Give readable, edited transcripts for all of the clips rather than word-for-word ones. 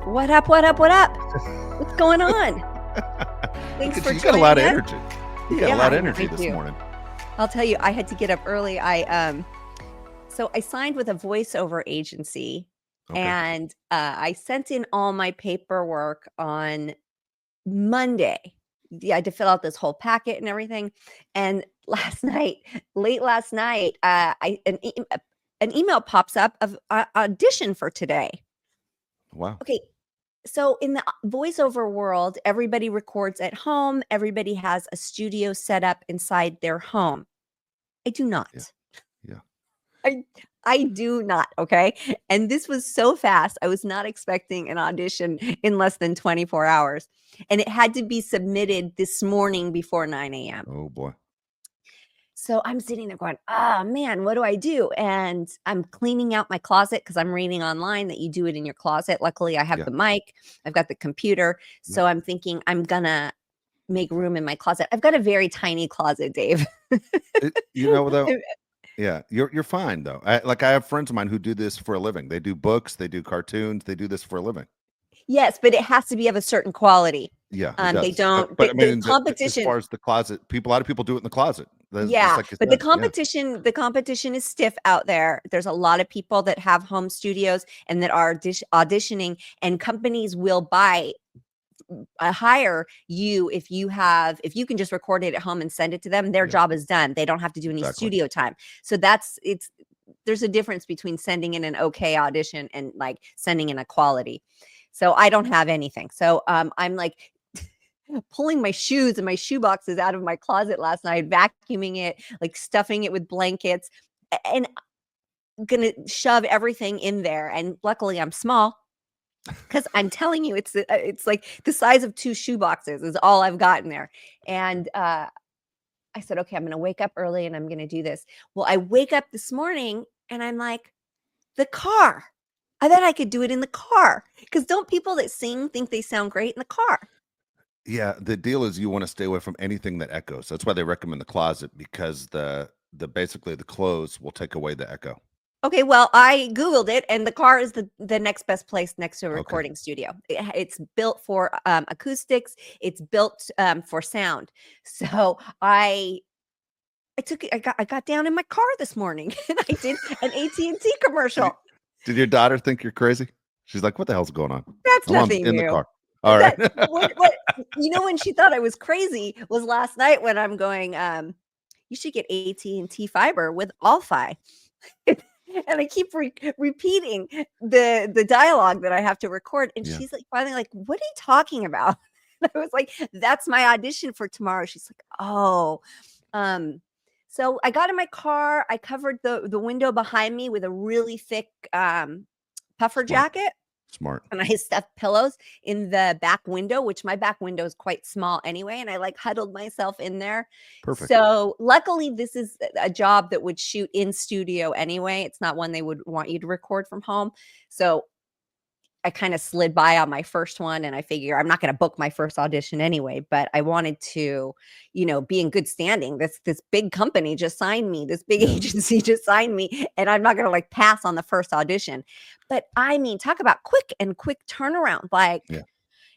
What up? What up? What up? What's going on? Thanks for You got a joining lot of us. energy. You got Yeah, a lot of I energy this do. morning. I'll tell you, I had to get up early. So I signed with a voiceover agency, Okay. and I sent in all my paperwork on Monday. Yeah, I had to fill out this whole packet and everything. And late last night, an email pops up of audition for today. Wow. Okay, so in the voiceover world, everybody records at home. Everybody has a studio set up inside their home. I do Yeah. not. Yeah. I do not. Okay. And this was so fast. I was not expecting an audition in less than 24 hours. And it had to be submitted this morning before 9 a.m. Oh boy. So I'm sitting there going, oh man, what do I do? And I'm cleaning out my closet because I'm reading online that you do it in your closet. Luckily, I have Yeah. the mic, I've got the computer. Yeah. So I'm thinking I'm going to make room in my closet. I've got a very tiny closet, Dave. Though, yeah, you're fine though. I have friends of mine who do this for a living. They do books, they do cartoons, they do this for a living. Yes, but it has to be of a certain quality. Yeah, it They does. don't, But I the mean, as competition. far as the closet, a lot of people do it in the closet. Just Yeah, like you but said. Yeah. the competition is stiff out there. There's a lot of people that have home studios and that are auditioning, and companies will hire you if you can just record it at home and send it to them. Their Yeah. job is done. They don't have to do any Exactly. studio time. So there's a difference between sending in an okay audition and like sending in a quality. So I don't have anything. So I'm like pulling my shoes and my shoe boxes out of my closet last night, vacuuming it, like stuffing it with blankets, and gonna shove everything in there. And luckily, I'm small because I'm telling you, it's like the size of 2 shoe boxes is all I've got in there. And I said, okay, I'm gonna wake up early and I'm gonna do this. Well, I wake up this morning and I'm like, the car. I bet I could do it in the car because don't people that sing think they sound great in the car? Yeah, the deal is you want to stay away from anything that echoes. That's why they recommend the closet, because basically the clothes will take away the echo. Okay, well, I Googled it, and the car is the next best place next to a Okay. recording studio. It's built for acoustics. It's built for sound. So I got down in my car this morning, and I did an AT&T commercial. Did your daughter think you're crazy? She's like, "What the hell's going on?" That's I'm nothing in the new. car. All right. What when she thought I was crazy was last night when I'm going, you should get AT&T fiber with All-Fi. And I keep repeating the dialogue that I have to record, and Yeah. she's like finally like, "What are you talking about?" And I was like, "That's my audition for tomorrow." She's like, "Oh." So I got in my car. I covered the window behind me with a really thick puffer Smart. jacket. Smart. And I stuffed pillows in the back window, which my back window is quite small anyway. And I like huddled myself in there. Perfect. So luckily, this is a job that would shoot in studio anyway. It's not one they would want you to record from home. So I kind of slid by on my first one, and I figure I'm not going to book my first audition anyway, but I wanted to, be in good standing. This big company just signed me. This big agency just signed me, and I'm not going to like pass on the first audition. But I mean, talk about quick turnaround. Like, Yeah.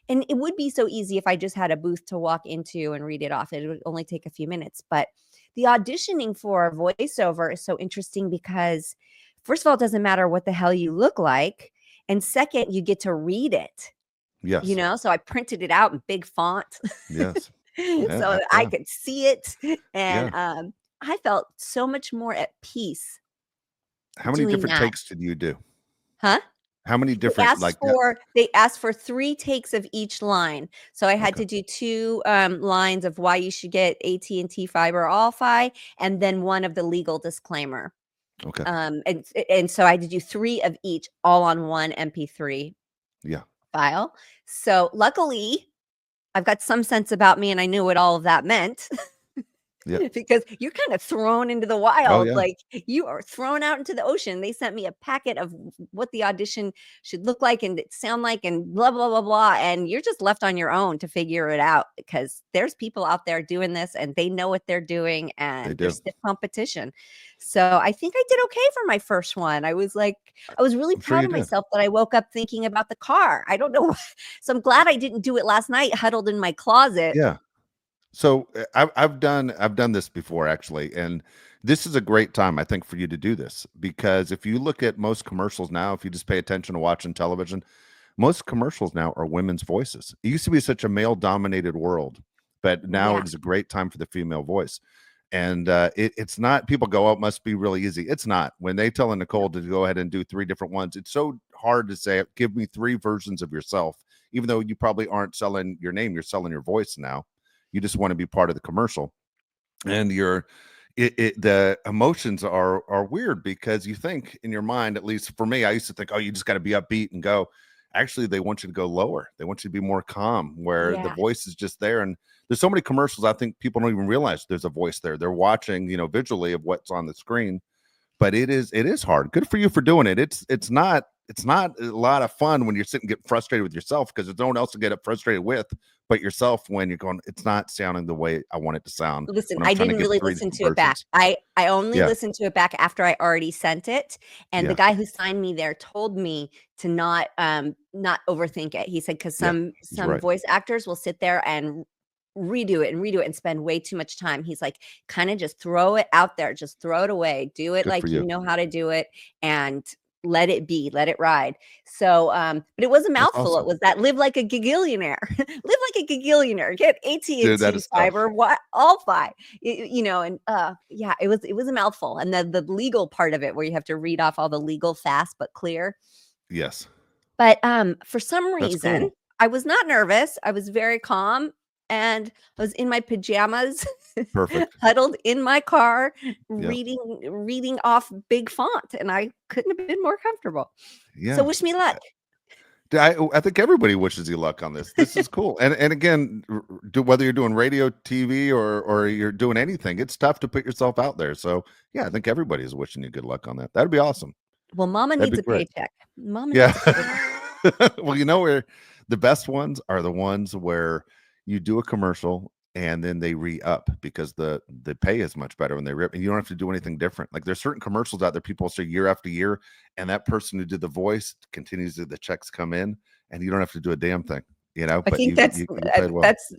and it would be so easy if I just had a booth to walk into and read it off. It would only take a few minutes. But the auditioning for voiceover is so interesting because, first of all, it doesn't matter what the hell you look like. And second, you get to read it, Yes. so I printed it out in big font. Yes. So that I could see it. And I felt so much more at peace How many doing different that. takes did you do? Huh? How many different They asked for 3 takes of each line. So I had Okay. to do 2 lines of why you should get AT&T fiber All-Fi, and then one of the legal disclaimer. Okay. And so I had to do 3 of each, all on one MP3 file. So luckily, I've got some sense about me, and I knew what all of that meant. Yeah. because you're kind of thrown into the Oh wild. yeah. Like you are thrown out into the ocean. They sent me a packet of what the audition should look like and sound like and blah, blah, blah, blah. And you're just left on your own to figure it out because there's people out there doing this and they know what they're doing They and there's do. stiff competition. So I think I did okay for my first one. I was really I'm sure proud you of did. myself that I woke up thinking about the car. I don't know. So I'm glad I didn't do it last night, huddled in my closet. Yeah. So I've done this before actually, and this is a great time I think for you to do this because if you look at most commercials now, if you just pay attention to watching television, most commercials now are women's voices. It used to be such a male-dominated world, but now Yeah. it is a great time for the female voice. And it's not. People go, "Oh, it must be really easy." It's not. When they tell a Nicole to go ahead and do 3 different ones, it's so hard to say, "Give me 3 versions of yourself," even though you probably aren't selling your name, you're selling your voice now. You just want to be part of the commercial, and the emotions are weird because you think in your mind, at least for me, I used to think, oh, you just got to be upbeat and go. Actually, they want you to go lower. They want you to be more calm, where the Yeah. voice is just there. And there's so many commercials, I think people don't even realize there's a voice there. They're watching, visually of what's on the screen, but it is hard. Good for you for doing it. It's not a lot of fun when you're sitting getting frustrated with yourself because there's no one else to get it frustrated with but yourself when you're going, it's not sounding the way I want it to sound Listen, when I'm I trying to didn't get really three listen different to it back. versions. I only Yeah, listened to it back after I already sent it, and the yeah, guy who signed me there told me to not overthink it. He said because yeah. He's some right. voice actors will sit there and redo it and spend way too much time. He's like, kind of just throw it out there, just throw it away, do it Good for like you you. know how to do it, and let it be, let it ride. So, but it was a That's mouthful. It awesome. was that live like a gigillionaire, live like a gigillionaire, get Dude, that AT&T is tough. fiber, what all fi, and yeah, it was a mouthful. And the legal part of it where you have to read off all the legal fast but clear. Yes. But for some That's reason, cool. I was not nervous. I was very calm and I was in my pajamas, Perfect. huddled in my car, Yep. reading off big font, and I couldn't have been more comfortable. So Yeah. wish me luck. I think everybody wishes you luck on this. This is cool. And again, whether you're doing radio, TV, or you're doing anything, it's tough to put yourself out there. So yeah, I think everybody is wishing you good luck on that. That'd be awesome. Well, mama That'd needs be a great. paycheck. Mama Yeah. needs a paycheck. Well, where the best ones are the ones where you do a commercial and then they re-up because the pay is much better when they rip and you don't have to do anything different. Like there's certain commercials out there people say year after year, and that person who did the voice continues to the checks come in and you don't have to do a damn thing, I but think you get paid well. that's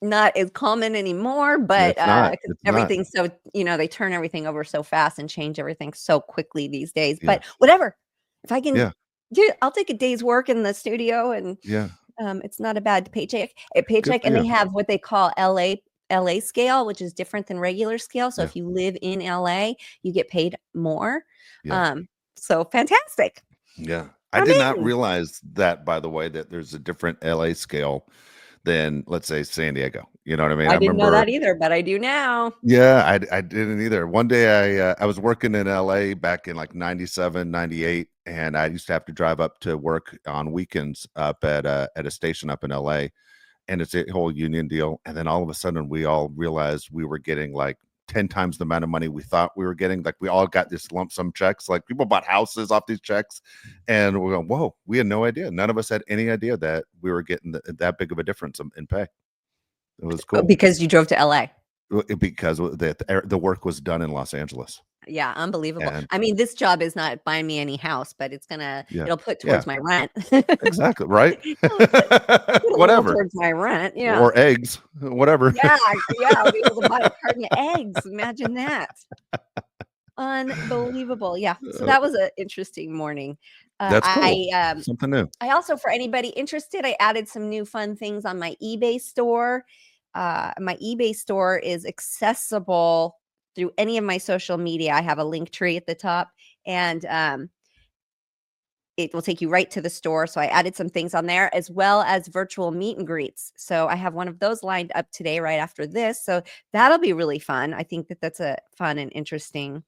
not as common anymore, but It's not. 'cause It's not. everything's so they turn everything over so fast and change everything so quickly these days. Yeah. But whatever, if I can, Yeah. yeah, I'll take a day's work in the studio, and Yeah. it's not a bad paycheck. A Good paycheck, for and they you. have what they call LA scale, which is different than regular scale. So Yeah. if you live in LA, you get paid more. Yeah. So fantastic. Yeah. I I'm did not in. realize that, by the way, that there's a different LA scale than, let's say, San Diego. You know what I mean? I I didn't know remember, that either, but I do now. yeah, I didn't either. One day I was working in LA back in like 97, 98, and I used to have to drive up to work on weekends up at a station up in LA, and it's a whole union deal. And then all of a sudden we all realized we were getting like 10 times the amount of money we thought we were getting. Like we all got this lump sum checks. Like people bought houses off these checks. And we're going, whoa, we had no idea. None of us had any idea that we were getting that big of a difference in pay. It was cool Because you drove to LA. because the work was done in Los Angeles. Yeah, unbelievable. And I mean, this job is not buying me any house, but yeah, it'll put yeah, towards my rent. exactly. Right. Put a little Whatever. towards my rent, yeah. Or eggs, whatever. Yeah, yeah, I'll be able to buy a carton of eggs, imagine that. Unbelievable, yeah, so Uh, that was an interesting morning. that's cool. I Something new. I also, for anybody interested, I added some new fun things on my eBay store. My eBay store is accessible through any of my social media. I have a link tree at the top, and it will take you right to the store. So I added some things on there as well as virtual meet and greets. So I have one of those lined up today right after this. So that'll be really fun. I think that that's a fun and interesting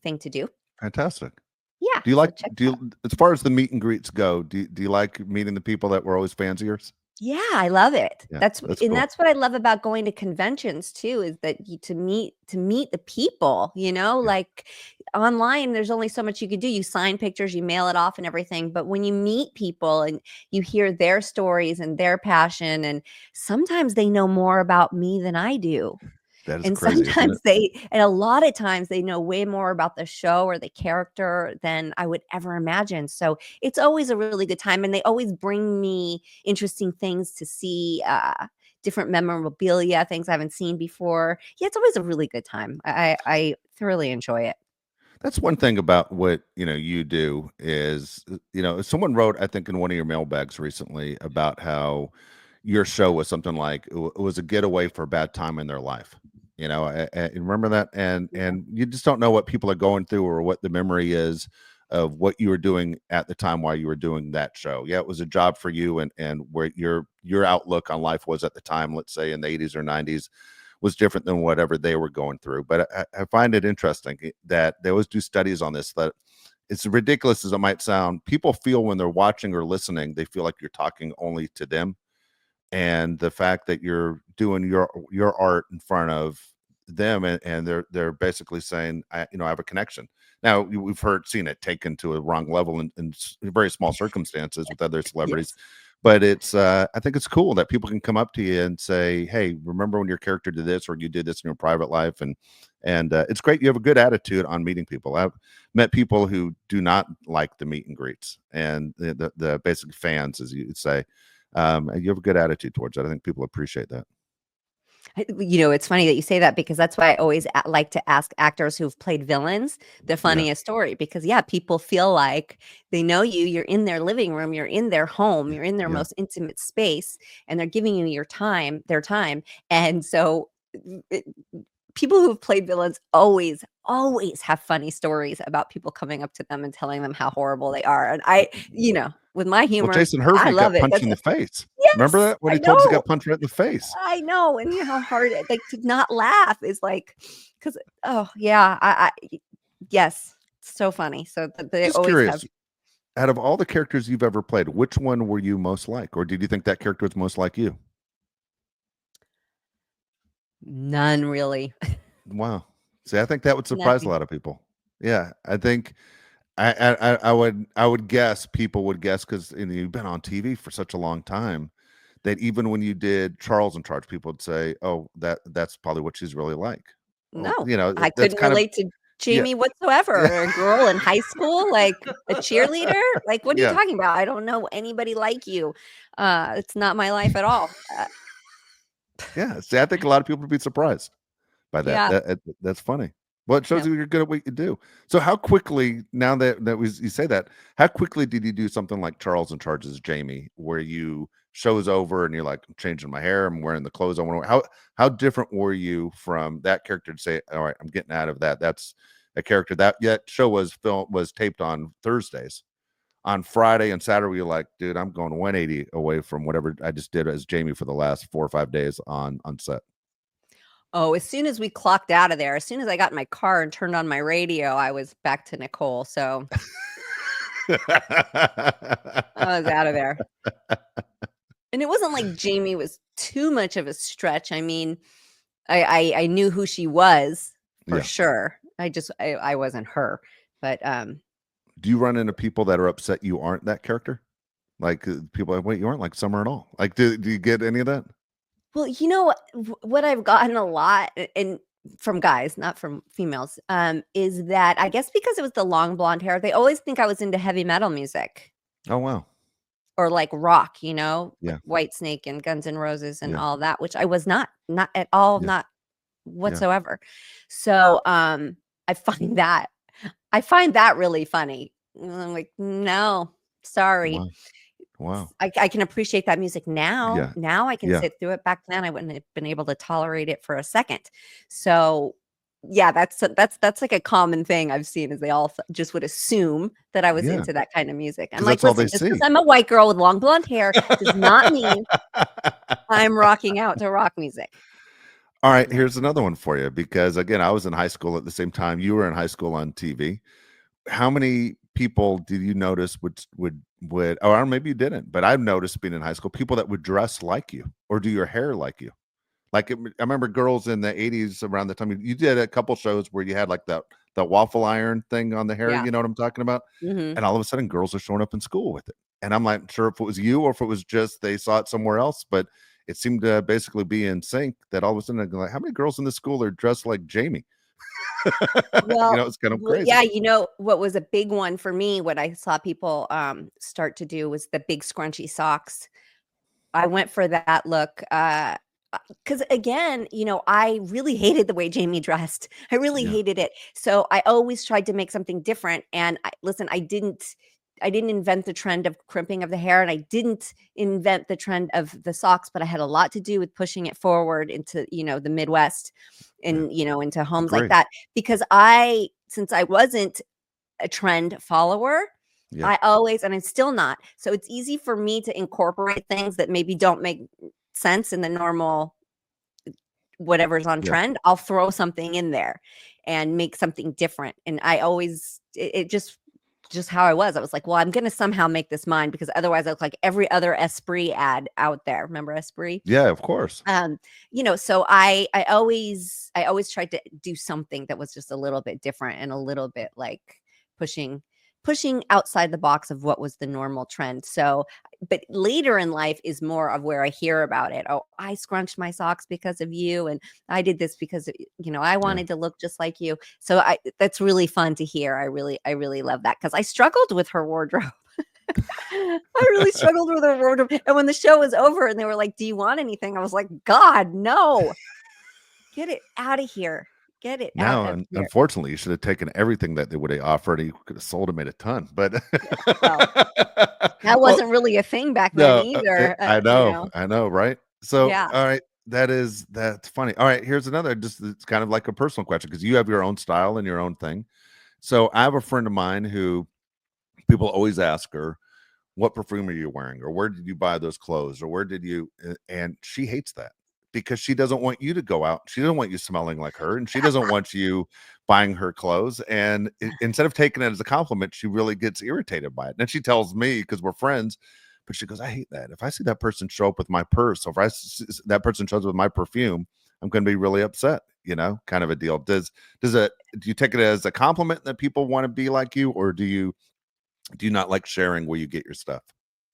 thing to do. Fantastic. Yeah. Do you So like check do it out. you as far as the meet and greets go, do you like meeting the people that were always fans of yours? Yeah, I love it. Yeah, That's that's and cool. that's what I love about going to conventions too, is that to meet the people, Yeah, like online there's only so much you could do. You sign pictures, you mail it off and everything, but when you meet people and you hear their stories and their passion, and sometimes they know more about me than I do. that is And crazy, isn't it? sometimes and a lot of times they know way more about the show or the character than I would ever imagine. So it's always a really good time. And they always bring me interesting things to see, different memorabilia, things I haven't seen before. Yeah, it's always a really good time. I thoroughly enjoy it. That's one thing about what, you do is, someone wrote, I think in one of your mailbags recently about how your show was something like it was a getaway for a bad time in their life. Remember that? And you just don't know what people are going through or what the memory is of what you were doing at the time while you were doing that show. Yeah, it was a job for you, and where your outlook on life was at the time, let's say in the 80s or 90s, was different than whatever they were going through. But I find it interesting that they always do studies on this, that it's ridiculous as it might sound. People feel when they're watching or listening, they feel like you're talking only to them. And the fact that you're doing your art in front of them, and they're basically saying, I have a connection. Now we've seen it taken to a wrong level in very small circumstances with other celebrities, Yes. but it's I think it's cool that people can come up to you and say, hey, remember when your character did this, or you did this in your private life. And it's great you have a good attitude on meeting people. I've met people who do not like the meet and greets, and the basic fans, as you say. And you have a good attitude towards it. I think people appreciate that. It's funny that you say that, because that's why I always like to ask actors who've played villains the Yeah, funniest story, because yeah, people feel like they know you, you're in their living room, you're in their home, you're in their yeah. most intimate space, and they're giving you their time. And so it, people who've played villains always have funny stories about people coming up to them and telling them how horrible they are. And with my Well, humor, Jason I Hervey love got it. punched in the face. Remember Yes, that when I he told us he know. got punched right in the face? I know, and how hard like, to not laugh is like, because oh, yeah, yes, so funny. So th they Just always have curious, out of all the characters you've ever played, which one were you most like, or did you think that character was most like you? none really. Wow. See, I think that would surprise a Nothing. lot of people. Yeah, I think I would guess people would guess, because you've been on TV for such a long time, that even when you did Charles in Charge, people would say, "Oh, that's probably what she's really like." Well, No, I that's couldn't kind of relate to yeah, Jamie whatsoever. yeah, A girl in high school, like, a cheerleader? Like, what are you yeah, talking about? I don't know anybody like you. It's not my life at all. yeah. See, I think a lot of people would be surprised by that. Yeah. That's funny. Well, it shows No. you you're good at what you do. So, how quickly, now you say that, how quickly did you do something like Charles in Charge as Jamie, where you show's over and you're like, I'm changing my hair, I'm wearing the clothes I want to wear. How different were you from that character to say, all right, I'm getting out of that? That's a character that yet show was taped on Thursdays. On Friday and Saturday, you're like, dude, I'm going 180 away from whatever I just did as Jamie for the last 4 or 5 days on set. Oh, as soon as we clocked out of there, as soon as I got in my car and turned on my radio, I was back to Nicole. So I was out of there. And it wasn't like Jamie was too much of a stretch. I mean, I knew who she was for Yeah. sure. I wasn't her. But Do you run into people that are upset you aren't that character? Like, people are like, wait, you aren't like Summer at all. Like, do you get any of that? well, what I've gotten a lot, and from guys, not from females, is that I guess because it was the long blonde hair, they always think I was into heavy metal music. Oh wow. Or like rock, like Yeah. Whitesnake and Guns N' Roses and Yeah. all that, which I was not at all, Yeah. not Yeah. whatsoever. So, I find that I find that really funny. And I'm like, "No, sorry." Wow. Wow. I can appreciate that music now. Yeah. Now I can Yeah. sit through it. Back then, I wouldn't have been able to tolerate it for a second. So, yeah, that's like a common thing I've seen, is they all just would assume that I was Yeah. into that kind of music. I'm Because like, that's all they "Listen, just because 'cause see. I'm a white girl with long blonde hair does not mean I'm rocking out to rock music." All right, No. here's another one for you, because again, I was in high school at the same time you were in high school on TV. How many people did you notice would, or maybe you didn't, but I've noticed being in high school, people that would dress like you or do your hair like you. Like I remember girls in the 80s around the time you did a couple shows where you had like the waffle iron thing on the hair, Yeah. you know what I'm talking about? Hmm. And all of a sudden girls are showing up in school with it. And I'm not sure if it was you or if it was just they saw it somewhere else, but it seemed to basically be in sync that all of a sudden they're like, how many girls in this school are dressed like Jamie? Well, It's kind of yeah, crazy. what was a big one for me, what I saw people start to do was the big scrunchy socks. I went for that look. Because again, I really hated the way Jamie dressed. I really Yeah. hated it. So I always tried to make something different. And listen, I didn't invent the trend of crimping of the hair, and I didn't invent the trend of the socks, but I had a lot to do with pushing it forward into, the Midwest Yeah. and, into homes like Agree. that. Because since I wasn't a trend follower, Yeah. I always, and I'm still not. So it's easy for me to incorporate things that maybe don't make sense in the normal whatever's on Yeah. trend. I'll throw something in there and make something different. And I always, it just how I was. I was like, well, I'm going to somehow make this mine because otherwise I look like every other Esprit ad out there. Remember Esprit? Yeah, of course. So I always tried to do something that was just a little bit different and a little bit like pushing pushing outside the box of what was the normal trend. So, but later in life is more of where I hear about it. Oh, I scrunched my socks because of you, and I did this because I Yeah. wanted to look just like you. So that's really fun to hear. I really love that because I struggled with her wardrobe. I really struggled with her wardrobe. And when the show was over and they were like, "Do you want anything?" I was like, "God, no. Get it out of here. Get it out Now, of here." unfortunately, you should have taken everything that they would have offered. You could have sold and made a ton, but Yeah. Well, that well, wasn't really a thing back then no, either. I know, right? So, Yeah. all right, that's funny. All right, here's another. Just it's kind of like a personal question because you have your own style and your own thing. So, I have a friend of mine who people always ask her, what perfume are you wearing, or where did you buy those clothes, or where did you, and she hates that because she doesn't want you to go out, she doesn't want you smelling like her, and she doesn't want you buying her clothes, and instead of taking it as a compliment, she really gets irritated by it. And she tells me because we're friends, but she goes, I hate that. If I see that person show up with my purse, or if that person shows up with my perfume, I'm going to be really upset, kind of a deal. Do you take it as a compliment that people want to be like you, or do you not like sharing where you get your stuff?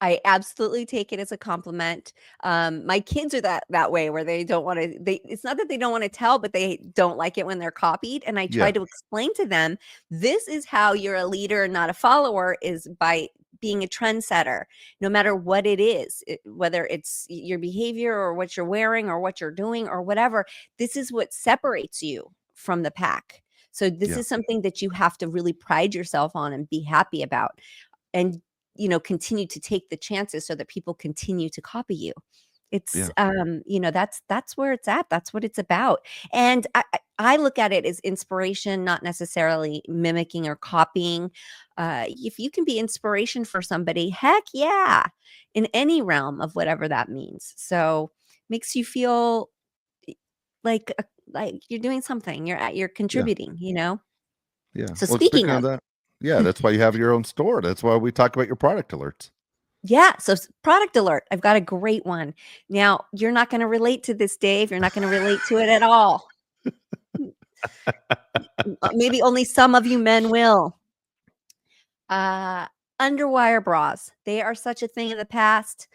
I absolutely take it as a compliment. My kids are that way where they don't want to. It's not that they don't want to tell, but they don't like it when they're copied. And I try Yeah, to explain to them, this is how you're a leader, not a follower, is by being a trendsetter. No matter what it is, whether it's your behavior or what you're wearing or what you're doing or whatever, this is what separates you from the pack. So this yeah, is something that you have to really pride yourself on and be happy about. And continue to take the chances so that people continue to copy you. It's yeah, that's where it's at. That's what it's about. And I look at it as inspiration, not necessarily mimicking or copying. If you can be inspiration for somebody, heck yeah, in any realm of whatever that means. So makes you feel like you're doing something. You're yeah, contributing. yeah. So Well, speaking speaking of of, that, yeah, that's why you have your own store. That's why we talk about your product alerts. yeah. So product alert. I've got a great one. Now, you're not going to relate to this, Dave. You're not going to relate to it at all. Maybe only some of you men will. Uh, Underwire bras. They are such a thing in the past.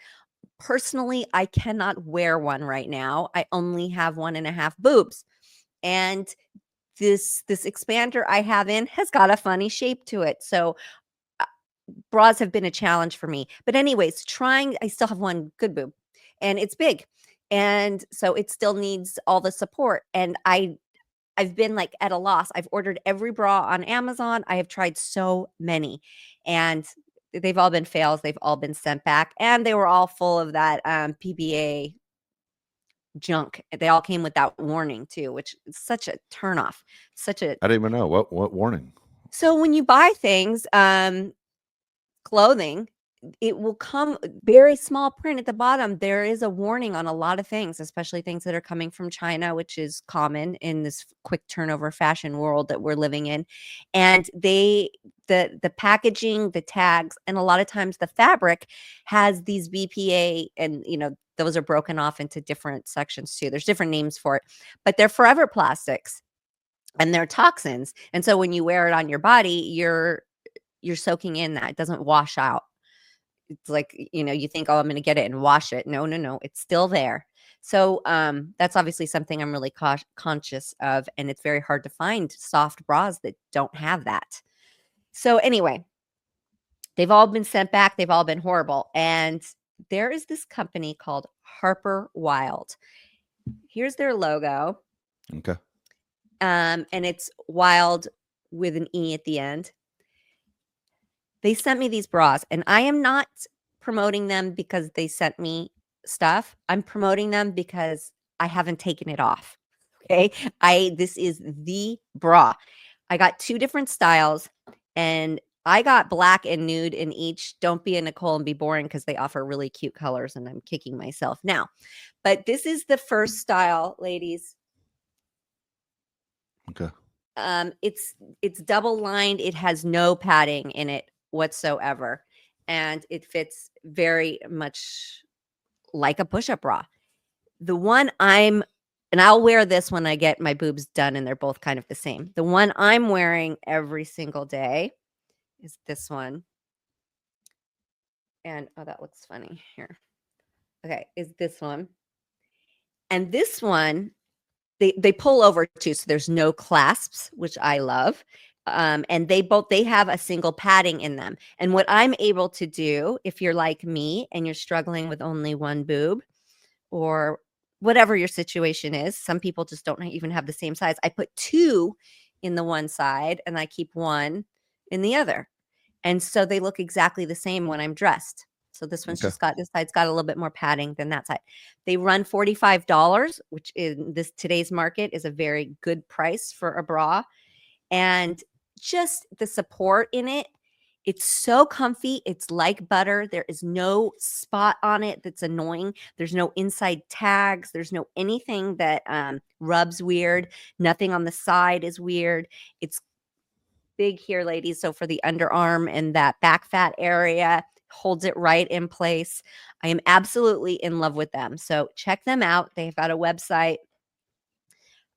Personally, I cannot wear one right now. I only have 1.5 boobs. And this expander I have in has got a funny shape to it. So bras have been a challenge for me. But anyways, I still have one good boob and it's big. And so it still needs all the support. And I've been like at a loss. I've ordered every bra on Amazon. I have tried so many and they've all been fails. They've all been sent back and they were all full of that PBA junk. They all came with that warning too, which is such a turnoff. Such a I didn't even know what warning. So when you buy things, clothing, it will come very small print at the bottom. There is a warning on a lot of things, especially things that are coming from China, which is common in this quick turnover fashion world that we're living in. And the packaging, the tags, and a lot of times the fabric has these BPA, and those are broken off into different sections too. There's different names for it, but they're forever plastics and they're toxins. And so when you wear it on your body, you're soaking in that. It doesn't wash out. It's like, you think, oh, I'm going to get it and wash it. No, no, no. It's still there. So that's obviously something I'm really conscious of. And it's very hard to find soft bras that don't have that. So anyway, they've all been sent back. They've all been horrible. And there is this company called Harper Wild. Here's their logo. Okay. And it's wild with an E at the end. They sent me these bras, and I am not promoting them because they sent me stuff. I'm promoting them because I haven't taken it off. Okay. This is the bra. I got 2 different styles, and I got black and nude in each. Don't be a Nicole and be boring, because they offer really cute colors, and I'm kicking myself now. But this is the first style, ladies. Okay. It's double lined. It has no padding in it whatsoever, and it fits very much like a push-up bra. The one and I'll wear this when I get my boobs done, and they're both kind of the same. The one I'm wearing every single day is this one. And oh, that looks funny here. Okay, is this one. And this one, they pull over too, so there's no clasps, which I love. And they have a single padding in them. And what I'm able to do, if you're like me and you're struggling with only one boob, or whatever your situation is, some people just don't even have the same size. I put 2 in the one side and I keep 1 in the other. And so they look exactly the same when I'm dressed. So this one's just got, this side's got a little bit more padding than that side. They run $45, which in today's market is a very good price for a bra. And just the support in it, it's so comfy. It's like butter. There is no spot on it that's annoying. There's no inside tags. There's no anything that rubs weird. Nothing on the side is weird. It's big here, ladies. So for the underarm and that back fat area, holds it right in place. I am absolutely in love with them. So check them out. They've got a website,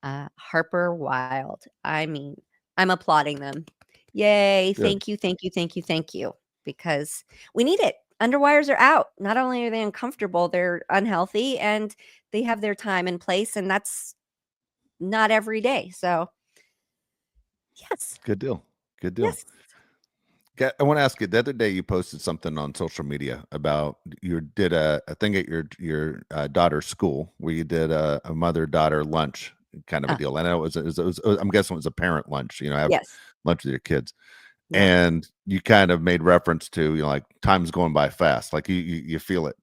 Harper Wild. I mean, I'm applauding them. Yay. Good. Thank you. Thank you. Thank you. Thank you. Because we need it. Underwires are out. Not only are they uncomfortable, they're unhealthy, and they have their time and place. And that's not every day. So yes. Good deal. Good deal. Yes. I want to ask you, the other day you posted something on social media about you did a thing at your daughter's school where you did a mother-daughter lunch kind of a deal. And I know it was I'm guessing it was a parent lunch, have Yes. lunch with your kids. Yeah. And you kind of made reference to, like time's going by fast, like you feel it.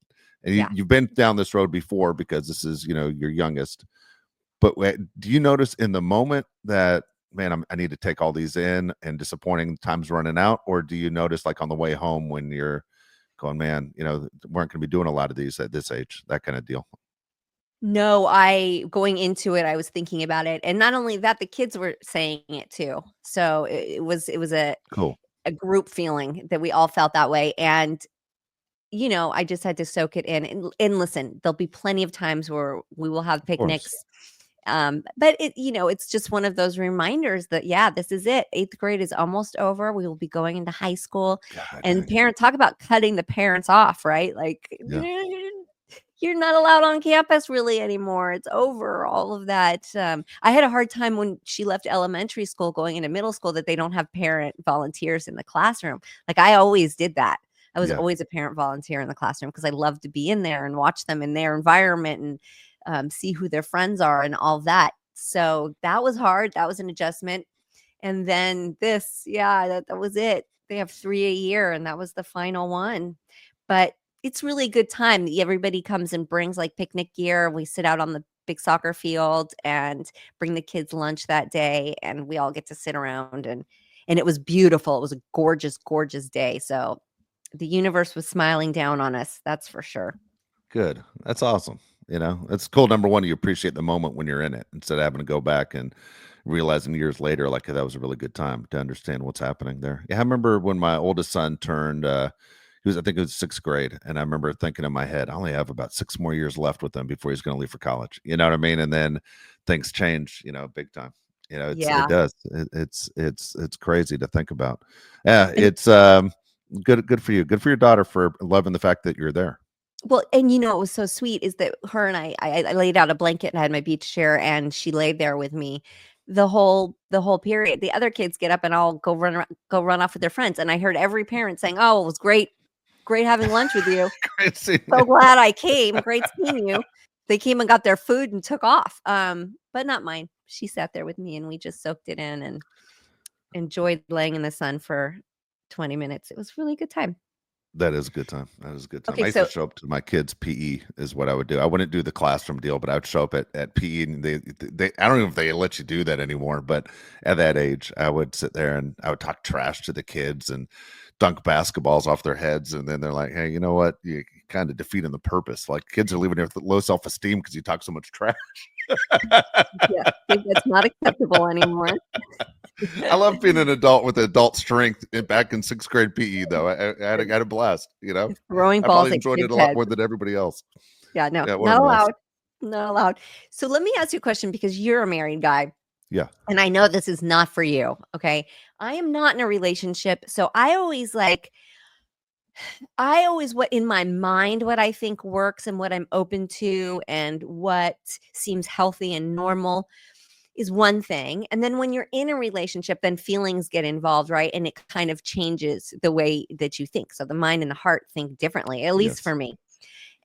And you've been down this road before because this is, your youngest. But do you notice in the moment that, man, I need to take all these in and disappointing, time's running out? Or do you notice like on the way home when you're going, man, weren't going to be doing a lot of these at this age, that kind of deal? No, going into it, I was thinking about it. And not only that, the kids were saying it too. So it was Cool. a group feeling that we all felt that way. And, I just had to soak it in and listen, there'll be plenty of times where we will have picnics. But it's just one of those reminders that, this is it. 8th grade is almost over. We will be going into high school. God, and parents talk about cutting the parents off, right? Like, you're not allowed on campus really anymore. It's over, all of that. I had a hard time when she left elementary school going into middle school that they don't have parent volunteers in the classroom. Like I always did that. I was always a parent volunteer in the classroom because I love to be in there and watch them in their environment and see who their friends are and all that. So that was hard. That was an adjustment. And then this, that was it. They have 3 a year, and that was the final one. But it's really a good time. Everybody comes and brings like picnic gear. We sit out on the big soccer field and bring the kids lunch that day, and we all get to sit around and it was beautiful. It was a gorgeous, gorgeous day. So the universe was smiling down on us. That's for sure. Good. That's awesome. It's cool. Number one, you appreciate the moment when you're in it instead of having to go back and realizing years later, like that was a really good time to understand what's happening there. Yeah, I remember when my oldest son turned, I think it was 6th grade, and I remember thinking in my head, I only have about 6 more years left with him before he's going to leave for college. You know what I mean? And then things change, big time. It Yeah. does. It's crazy to think about. Yeah, And it's good for you. Good for your daughter for loving the fact that you're there. well, and what was so sweet is that her and I laid out a blanket and had my beach chair, and she laid there with me the whole period. The other kids get up and all go run off with their friends, and I heard every parent saying, "Oh, it was great having lunch with you. Great seeing So you. glad I came. Great seeing you." They came and got their food and took off. But not mine. She sat there with me and we just soaked it in and enjoyed laying in the sun for 20 minutes. It was a really good time. That is a good time. That is a good time. Okay, I used to so show up to my kids' PE is what I would do. I wouldn't do the classroom deal, but I would show up at PE, and they I don't know if they let you do that anymore, but at that age, I would sit there and I would talk trash to the kids and dunk basketballs off their heads, and then they're like, "Hey, you know what? You kind of defeating the purpose. Like kids are leaving here with low self-esteem because you talk so much trash." yeah, I think that's not acceptable anymore. I love being an adult with adult strength back in 6th grade PE, though. I had a blast. Throwing I balls probably at enjoyed it kids' a lot heads. more than everybody else. Yeah, no, Yeah, what a not mess. allowed. Not allowed. So let me ask you a question because you're a married guy. Yeah. And I know this is not for you. Okay. I am not in a relationship. So what in my mind, what I think works and what I'm open to and what seems healthy and normal is one thing. And then when you're in a relationship, then feelings get involved, right? And it kind of changes the way that you think. So the mind and the heart think differently, at least Yes. for me.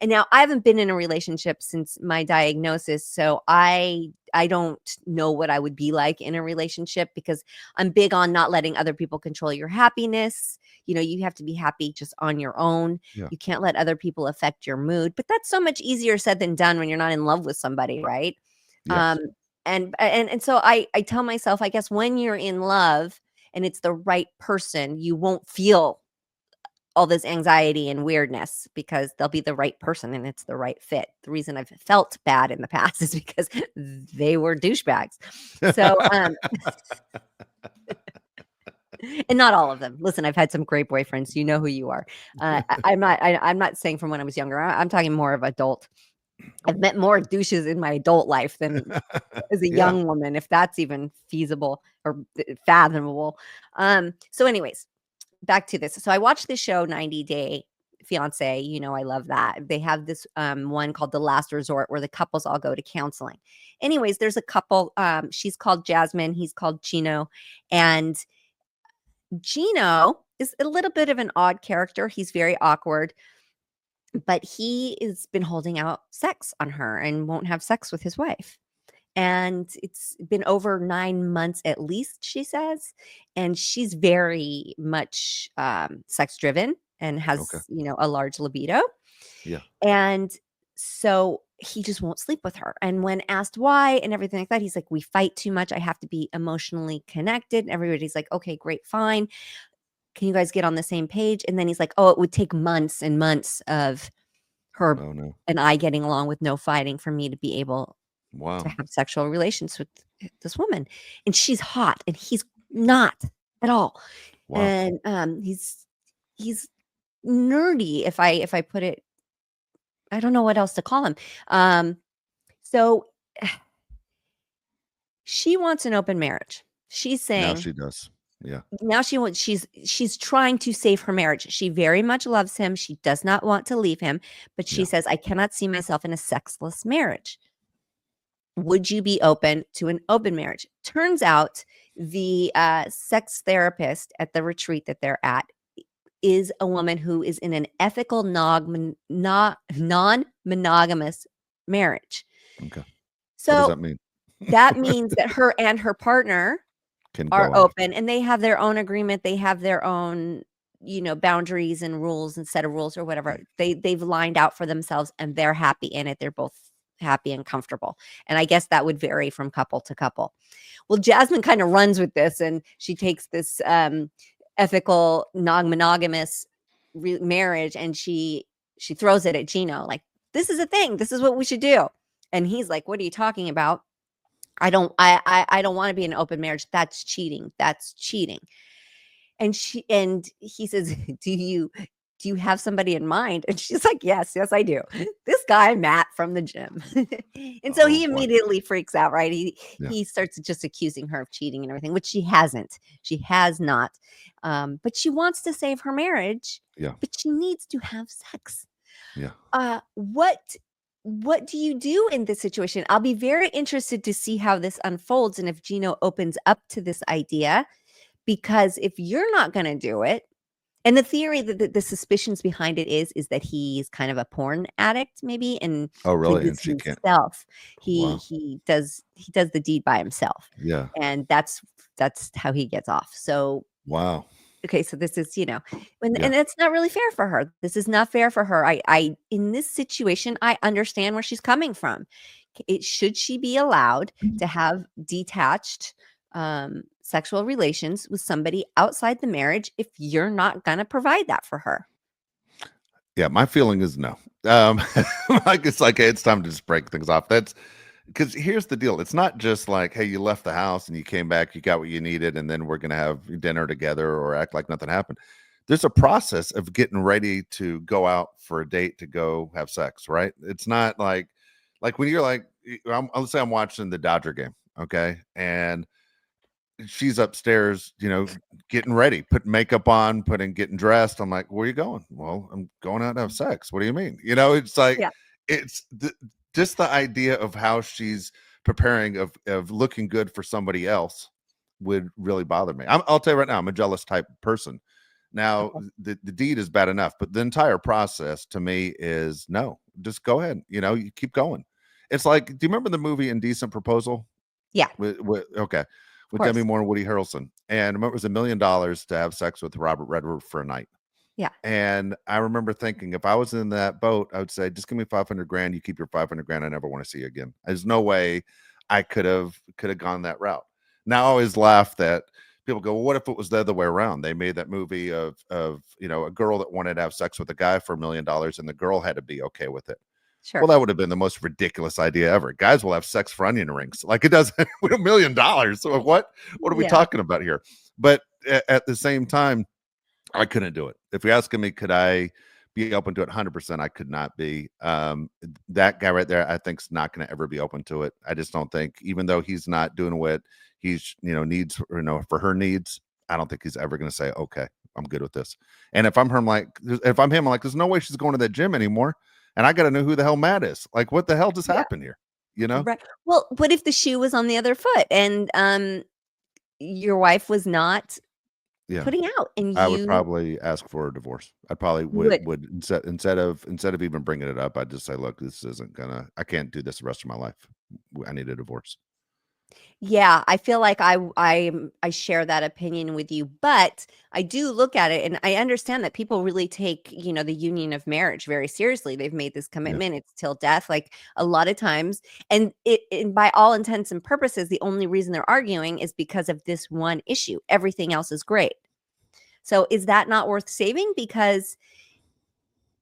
And now I haven't been in a relationship since my diagnosis, so I don't know what I would be like in a relationship because I'm big on not letting other people control your happiness. You have to be happy just on your own. Yeah. You can't let other people affect your mood, but that's so much easier said than done when you're not in love with somebody, right? Yes. Um, and so I tell myself, I guess when you're in love and it's the right person, you won't feel all this anxiety and weirdness because they'll be the right person and it's the right fit. The reason I've felt bad in the past is because they were douchebags. So, and not all of them. Listen, I've had some great boyfriends. You know who you are. I'm not saying from when I was younger. I'm talking more of adult. I've met more douches in my adult life than as a Yeah. young woman, if that's even feasible or fathomable. So, anyways, back to this. So I watched this show 90 Day Fiance. I love that. They have this one called The Last Resort where the couples all go to counseling. Anyways, there's a couple. She's called Jasmine. He's called Chino. And Gino is a little bit of an odd character. He's very awkward, but he has been holding out sex on her and won't have sex with his wife. And it's been over 9 months at least, she says. And she's very much sex driven and Okay. has, a large libido. Yeah. And so he just won't sleep with her. And when asked why and everything like that, he's like, we fight too much. I have to be emotionally connected. And everybody's like, okay, great, fine. Can you guys get on the same page? And then he's like, oh, it would take months and months of her Oh no. and I getting along with no fighting for me to be able to Wow. have sexual relations with this woman. And she's hot and he's not at all. Wow. And he's nerdy if I put it. I don't know what else to call him. So she wants an open marriage. She's Now saying she does. Yeah. now she's trying to save her marriage. She very much loves him. She does not want to leave him, but she Yeah. says, I cannot see myself in a sexless marriage. Would you be open to an open marriage? Turns out the sex therapist at the retreat that they're at is a woman who is in an ethical non-monogamous marriage. Okay. What does So that mean? that means that her and her partner Can are go out. open and they have their own agreement. They have their own, boundaries and rules and set of rules or whatever. They've lined out for themselves and they're happy in it. They're both happy and comfortable. And I guess that would vary from couple to couple. Well, Jasmine kind of runs with this and she takes this ethical non-monogamous marriage and she throws it at Gino like, this is a thing. This is what we should do. And he's like, what are you talking about? I don't want to be in an open marriage. That's cheating. That's cheating. And he says, do you have somebody in mind? And she's like, yes, I do. This guy, Matt from the gym. And so Oh he boy. immediately freaks out, right? Yeah. He starts just accusing her of cheating and everything, which she hasn't. She has not. But she wants to save her marriage, Yeah. but she needs to have sex. Yeah. What do you do in this situation? I'll be very interested to see how this unfolds and if Gino opens up to this idea, because if you're not going to do it, and the theory that the suspicions behind it is that he's kind of a porn addict, maybe, and Oh, he really? does And she can't. himself. He Wow. he does he does the deed by himself, Yeah. and that's how he gets off. So Wow. okay, so this is, Yeah. and it's not really fair for her. This is not fair for her. I in this situation, I understand where she's coming from. Should she be allowed to have detached sexual relations with somebody outside the marriage if you're not going to provide that for her? Yeah. My feeling is no. Like it's like, hey, it's time to just break things off. That's because here's the deal. It's not just like, hey, you left the house and you came back, you got what you needed, and then we're gonna have dinner together or act like nothing happened. There's a process of getting ready to go out for a date to go have sex, right? It's not like when you're like, let's say I'm watching the Dodger game, okay, and she's upstairs, getting ready, putting makeup on, getting dressed. I'm like, where are you going? Well, I'm going out to have sex. What do you mean? It's like, Yeah. it's just the idea of how she's preparing of looking good for somebody else would really bother me. I'll tell you right now, I'm a jealous type person. Now, Okay. the deed is bad enough, but the entire process to me is no, just go ahead. You keep going. It's like, do you remember the movie Indecent Proposal? Yeah, of Okay, with Demi course. Moore and Woody Harrelson, and I remember it was $1 million to have sex with Robert Redford for a night. Yeah, And I remember thinking, if I was in that boat, I would say, just give me 500 grand. You keep your 500 grand. I never want to see you again. There's no way I could have gone that route. Now I always laugh that people go, well, what if it was the other way around? They made that movie of a girl that wanted to have sex with a guy for $1 million, and the girl had to be okay with it. Well, sure. that would have been the most ridiculous idea ever. Guys will have sex for onion rings. Like, it doesn't with $1 million. So what are we Yeah. talking about here? But at the same time, I couldn't do it. If you're asking me, could I be open to it 100%? I could not be. That guy right there, I think, is not going to ever be open to it. I just don't think, even though he's not doing what he's, needs, for her needs, I don't think he's ever going to say, okay, I'm good with this. And if I'm her, I'm like, there's no way she's going to that gym anymore. And I got to know who the hell Matt is. Like, what the hell just Yeah. happened here? You know? Right. Well, what if the shoe was on the other foot and your wife was not Yeah. putting out and I would you probably ask for a divorce. I probably would? would instead of even bringing it up, I'd just say, "Look, this isn't gonna. I can't do this the rest of my life. I need a divorce." Yeah, I feel like I share that opinion with you, but I do look at it and I understand that people really take, the union of marriage very seriously. They've made this Yeah, commitment, it's till death, like a lot of times. And by all intents and purposes, the only reason they're arguing is because of this one issue. Everything else is great. So is that not worth saving? Because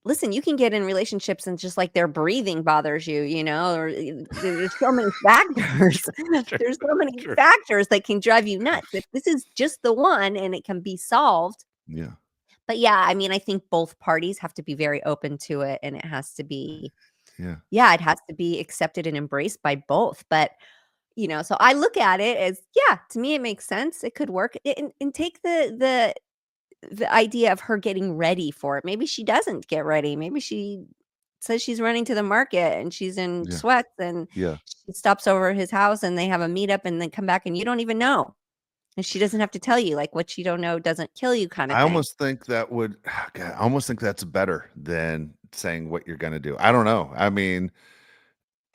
listen, you can get in relationships and just like their breathing bothers you, or there's so many factors. true. There's so many True. factors that can drive you nuts. If this is just the one and it can be solved. Yeah, But yeah, I mean, I think both parties have to be very open to it and it has to be, yeah, yeah, it has to be accepted and embraced by both. But so I look at it as, yeah, to me it makes sense. It could work. And take the idea of her getting ready for it. Maybe she doesn't get ready. Maybe she says she's running to the market and she's in yeah, sweats and yeah. she stops over at his house and they have a meetup and then come back and you don't even know. And she doesn't have to tell you, like, what you don't know doesn't kill you kind of I thing. almost think that would. God, I almost think that's better than saying what you're gonna do. I don't know. I mean,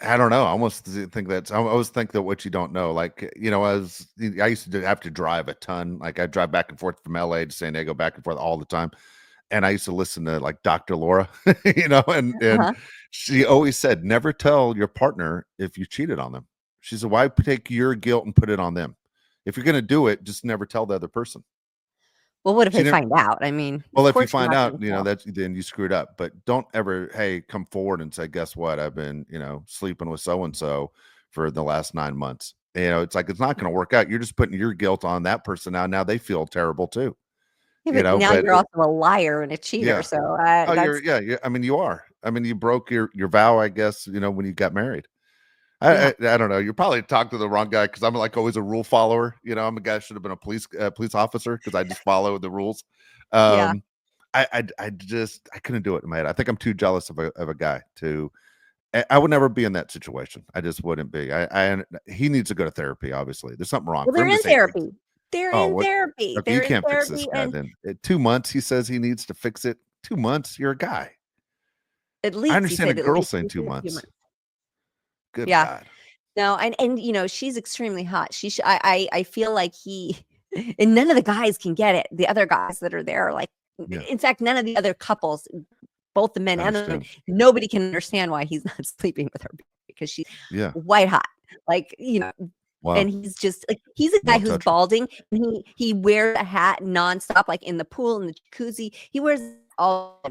I don't know. I almost think I always think that what you don't know, like, I used to have to drive a ton. Like, I drive back and forth from LA to San Diego, back and forth all the time. And I used to listen to like Dr. Laura, and Uh-huh. she always said, never tell your partner if you cheated on them. She said, why take your guilt and put it on them? If you're going to do it, just never tell the other person. Well, what if She they never, find out? I mean, well, of if you course you're find not out, going to tell. then you screwed up. But don't ever, hey, come forward and say, guess what? I've been, sleeping with so and so for the last 9 months. It's like, it's not going to work out. You're just putting your guilt on that person now they feel terrible too, Yeah, but now but you're also a liar and a cheater. yeah. So Oh, that's I mean, you are. I mean, you broke your vow, I guess, when you got married. yeah. I don't know. You probably talked to the wrong guy, because I'm like always a rule follower. I'm a guy that should have been a police officer, because I just follow the rules. Yeah. I couldn't do it in my head. I think I'm too jealous of a guy to. I would never be in that situation. I just wouldn't be. He needs to go to therapy. Obviously, there's something wrong Well, for they're him to in say things. therapy. They're Oh, in what? therapy. Okay, you They're in can't fix this therapy, guy and then. 2 months, he says he needs to fix it. 2 months, you're a guy. at I least he understand a said at girl least saying he two said a few months. months. Good Yeah. God. No, and she's extremely hot. I feel like and none of the guys can get it. The other guys that are there, like, Yeah, in fact, none of the other couples, both the men I and the women, understand. nobody can understand why he's not sleeping with her, because she's Yeah. white hot. Like, and Wow. he's just like, he's a guy Won't who's touch her. balding, and he wears a hat nonstop, like in the pool, in the jacuzzi. He wears all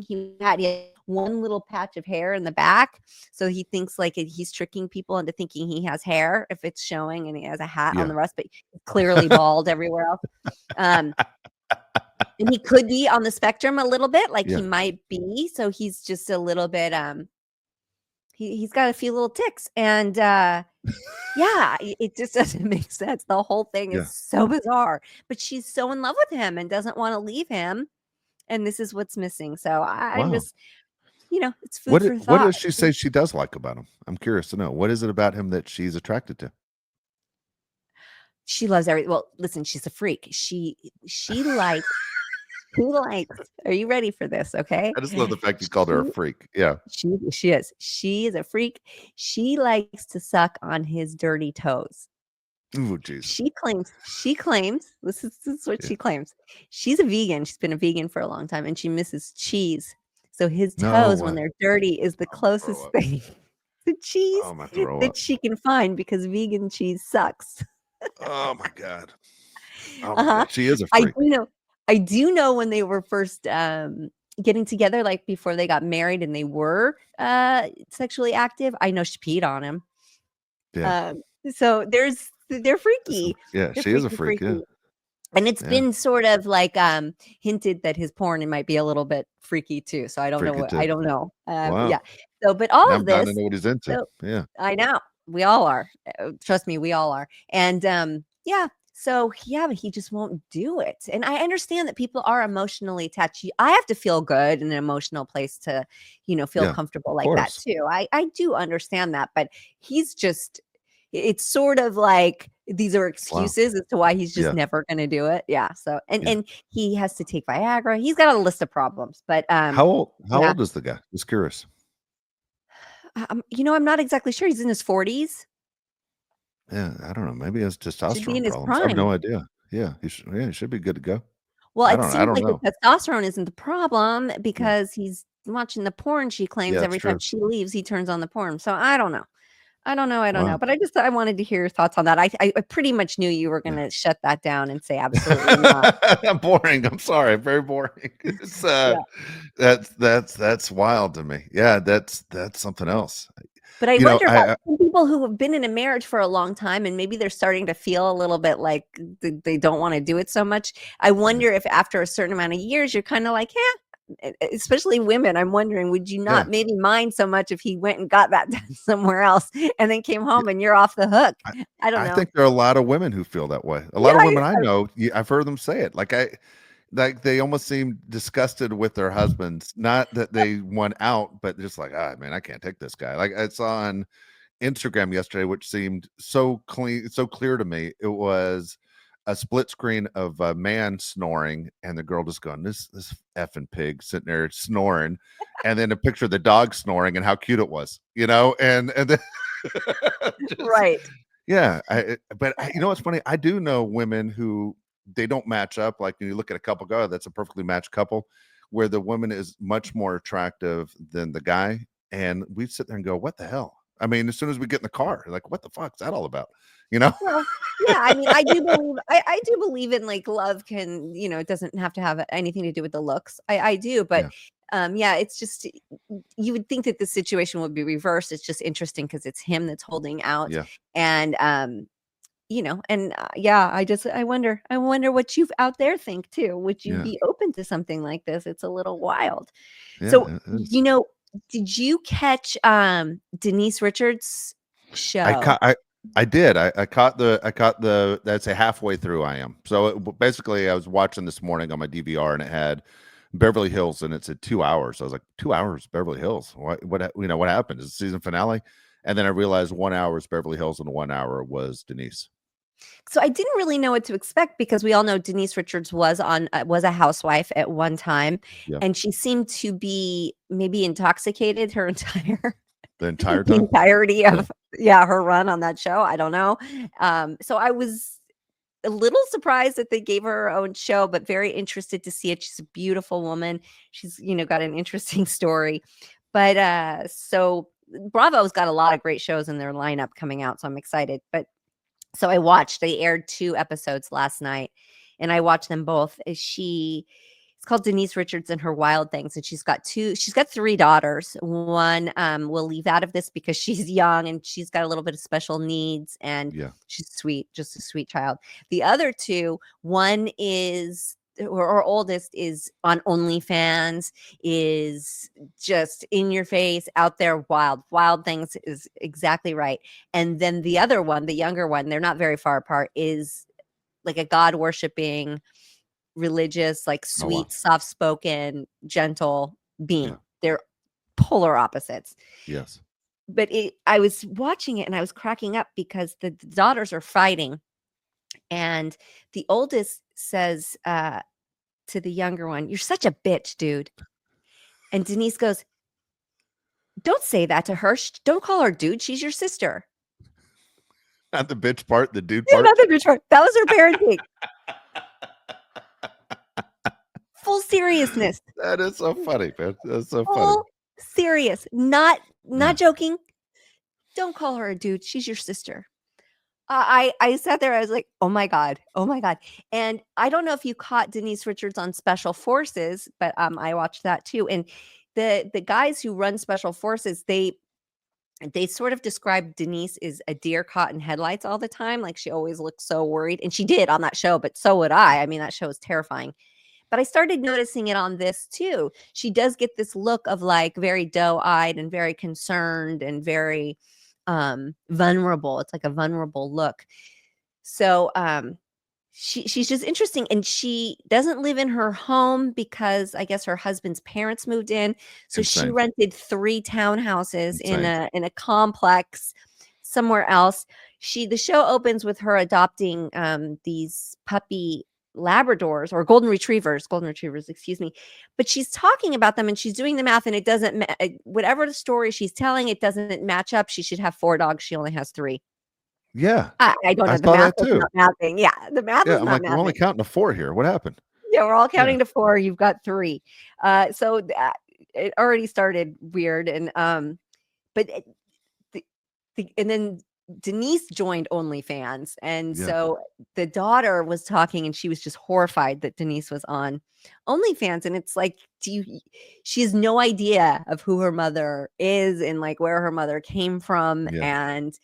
he had one little patch of hair in the back, so he thinks like he's tricking people into thinking he has hair if it's showing, and he has a hat on Yeah. the rest, but he's clearly bald everywhere else. Um, and he could be on the spectrum a little bit, like Yeah. he might be. So he's just a little bit he's got a few little ticks, and yeah, it just doesn't make sense. The whole thing Yeah. is so bizarre, but she's so in love with him and doesn't want to leave him, and this is what's missing. So I'm Wow. just, it's food for What thought. does she say she does like about him? I'm curious to know. What is it about him that she's attracted to? She loves well, listen, she's a freak. She likes are you ready for this? Okay. I just love the fact you called her a She freak. Yeah. she is a freak. She likes to suck on his dirty toes. Ooh, jeez. She claims, this is what Yeah. she claims. She's a vegan. She's been a vegan for a long time, and she misses cheese. So his No toes, when way. they're dirty, is the I'm gonna throw closest up. thing to cheese I'm gonna throw that up. she can find, because vegan cheese sucks. Oh my God. Oh my Uh-huh. God. She is a I freak. do know I do know when they were first, getting together, like, before they got married and they were, sexually active, I know she peed on him. Yeah. So they're freaky. Yeah, They're she is a freaky, freak. Yeah. freaky. And it's Yeah. been sort of like, hinted that his porn, it might be a little bit freaky too, so Freaky I too. don't know. Wow. Yeah. So, but all Now of I'm dying to this, know what he's into. so Yeah. I know. We all are. Trust me, we all are. And yeah, so yeah, but he just won't do it. And I understand that people are emotionally attached. I have to feel good in an emotional place to, feel Yeah. comfortable Of like that course. too. I do understand that, but he's just it's sort of like these are Wow. excuses as to why he's just Yeah. never going to do it. Yeah. So Yeah. and he has to take Viagra. He's got a list of problems, but How yeah. old is the guy? Just curious. I'm not exactly sure. He's in his 40s. Yeah, I don't know. Maybe he has Should be in testosterone his problems. I have prime. no idea. Yeah, he should be good to go. Well, it I seems don't like the know. testosterone isn't the problem, Yeah. because he's watching the porn. She Yeah, claims that's every time true. she leaves, he turns on the porn. So I don't know. I don't know. Wow. But I wanted to hear your thoughts on that. I pretty much knew you were Yeah. gonna shut that down and say absolutely not. Boring. I'm sorry. Very boring. It's Yeah. that's wild to me. Yeah, that's something else. But I You know, wonder about I some people who have been in a marriage for a long time, and maybe they're starting to feel a little bit like they don't want to do it so much. I yeah, wonder if after a certain amount of years, you're kind of like, especially women. I'm wondering, would you yeah. not maybe mind so much if he went and got that done somewhere else and then came home and you're off the hook? I I don't I know. think there are a lot of women who feel that way. A Yeah, lot of women I know, I've heard them say it. Like they almost seem disgusted with their husbands. Not that they want out, but just like, ah, man, I can't take this guy. Like I saw on Instagram yesterday, which seemed so clean, so clear to me. It was a split screen of a man snoring and the girl just going, this effing pig sitting there snoring, and then a picture of the dog snoring and how cute it was, and then just right. yeah. You know what's funny? I do know women who they don't match up. Like when you look at a couple, go, "Oh, that's a perfectly matched couple," where the woman is much more attractive than the guy, and we sit there and go, "What the hell?" I mean, as soon as we get in the car, like, what the fuck's that all about? You know? Well, yeah, I mean, I do believe in like love can, it doesn't have to have anything to do with the looks. I do, but Yeah. Yeah, it's just you would think that the situation would be reversed. It's just interesting because it's him that's holding out, Yeah. and and yeah, I wonder what you out there think too. Would you Yeah. be open to something like this? It's a little wild. Yeah. So, It is. did you catch Denise Richards' I show? caught. I did. I caught the. That's a halfway through. I am. So basically, I was watching this morning on my DVR, and it had Beverly Hills, and it said 2 hours. I was like, 2 hours, Beverly Hills. What happened? Is the season finale? And then I realized 1 hour is Beverly Hills, and 1 hour was Denise. So I didn't really know what to expect because we all know Denise Richards was a housewife at one time, Yeah. and she seemed to be maybe intoxicated her entire The entire the time. entirety Yeah. of her run on that show. I don't know. So I was a little surprised that they gave her her own show, but very interested to see it. She's a beautiful woman. She's got an interesting story. But so Bravo's got a lot of great shows in their lineup coming out, so I'm excited. But so they aired 2 episodes last night, and I watched them both. It's called Denise Richards and Her Wild Things, and she's got 3 daughters. One, we'll leave out of this because she's young and she's got a little bit of special needs, and Yeah. she's sweet, just a sweet child. The other 2, one is her oldest is on OnlyFans, is just in your face, out there, wild things is exactly right. And then the other one, the younger one, they're not very far apart, is like a God worshiping, religious, like Oh wow. sweet, soft spoken, gentle being. Yeah. They're polar opposites. Yes. But I was watching it and I was cracking up because the daughters are fighting, and the oldest says to the younger one, "You're such a bitch, dude." And Denise goes, "Don't say that to her. Don't call her dude. She's your sister." Not the bitch part, the dude Yeah, part. not the bitch part. That was her parenting. Full seriousness. That is so funny, man. That's so funny. Full serious. Not Yeah. joking. Don't call her a dude. She's your sister. I sat there. I was like, oh my god, oh my god. And I don't know if you caught Denise Richards on Special Forces, but I watched that too. And the guys who run Special Forces, they sort of describe Denise as a deer caught in headlights all the time. Like she always looks so worried, and she did on that show. But so would I. I mean, that show is terrifying. But I started noticing it on this too. She does get this look of like very doe-eyed and very concerned and very vulnerable. It's like a vulnerable look. So she's just interesting, and she doesn't live in her home because I guess her husband's parents moved in. So she Insane. rented 3 townhouses in Insane. a complex somewhere else. The show opens with her adopting these puppy Labradors or golden retrievers, excuse me. But she's talking about them and she's doing the math, and it doesn't whatever the story she's telling, it doesn't match up. She should have 4 dogs. She only has 3. Yeah. I don't I know. The saw math that is too. not mathing. Yeah, the math Yeah. is I'm not like, we're only mathing. counting to 4 here. What happened? Yeah, we're all Yeah. counting to 4. You've got 3. So it already started weird, and but and then Denise joined OnlyFans, and Yeah. so the daughter was talking, and she was just horrified that Denise was on OnlyFans, and it's like, she has no idea of who her mother is and like where her mother came from, Yeah. and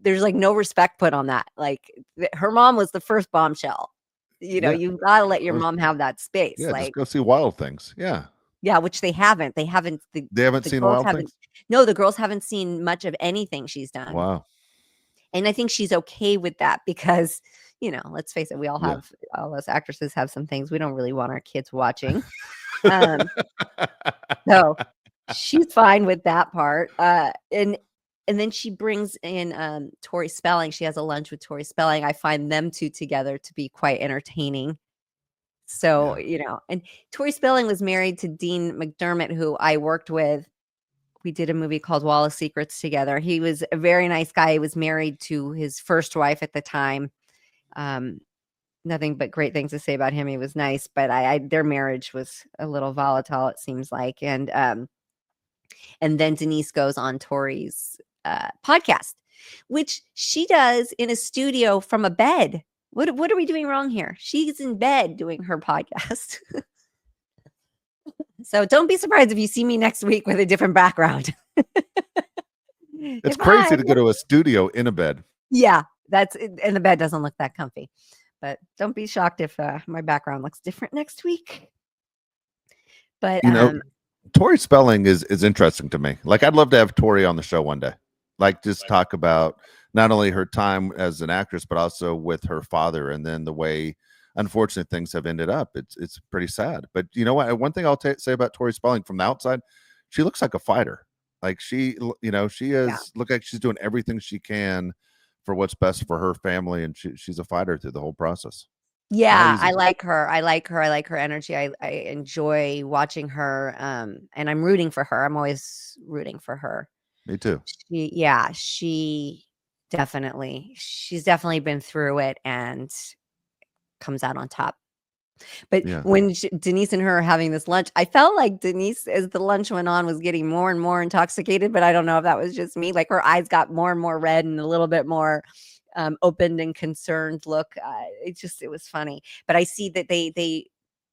there's like no respect put on that. Like her mom was the first bombshell. Yeah. You've got to let your Or- mom have that space. Yeah. Just Like, go see Wild Things. Yeah. yeah, which they haven't. They haven't. They haven't The seen girls Wild haven't. Things. No, the girls haven't seen much of anything she's done. Wow. And I think she's okay with that because, let's face it, Yeah. all us actresses have some things we don't really want our kids watching. So she's fine with that part. And then she brings in Tori Spelling. She has a lunch with Tori Spelling. I find them 2 together to be quite entertaining. So, and Tori Spelling was married to Dean McDermott, who I worked with. We did a movie called Wall of Secrets together. He was a very nice guy. He was married to his first wife at the time. Nothing but great things to say about him. He was nice, but their marriage was a little volatile, it seems like. And then Denise goes on Tori's podcast, which she does in a studio from a bed. What are we doing wrong here? She's in bed doing her podcast. So don't be surprised if you see me next week with a different background. It's If crazy I to go to a studio in a bed. Yeah, and the bed doesn't look that comfy. But don't be shocked if my background looks different next week. But You know, Tori Spelling is interesting to me. Like, I'd love to have Tori on the show one day. Like, just talk about not only her time as an actress, but also with her father, and then the way, unfortunate things have ended up. It's pretty sad. But you know what? One thing I'll say about Tori Spelling from the outside, she looks like a fighter. Like she yeah. is look like she's doing everything she can for what's best for her family, and she's a fighter through the whole process. Not Yeah, I easy. like her. I like her. I like her energy. I enjoy watching her. And I'm rooting for her. I'm always rooting for her. Me too. She's definitely been through it and comes out on top. But Yeah. when Denise and her are having this lunch, I felt like Denise, as the lunch went on, was getting more and more intoxicated. But I don't know if that was just me. Like her eyes got more and more red and a little bit more opened and concerned look. It was funny. But I see that they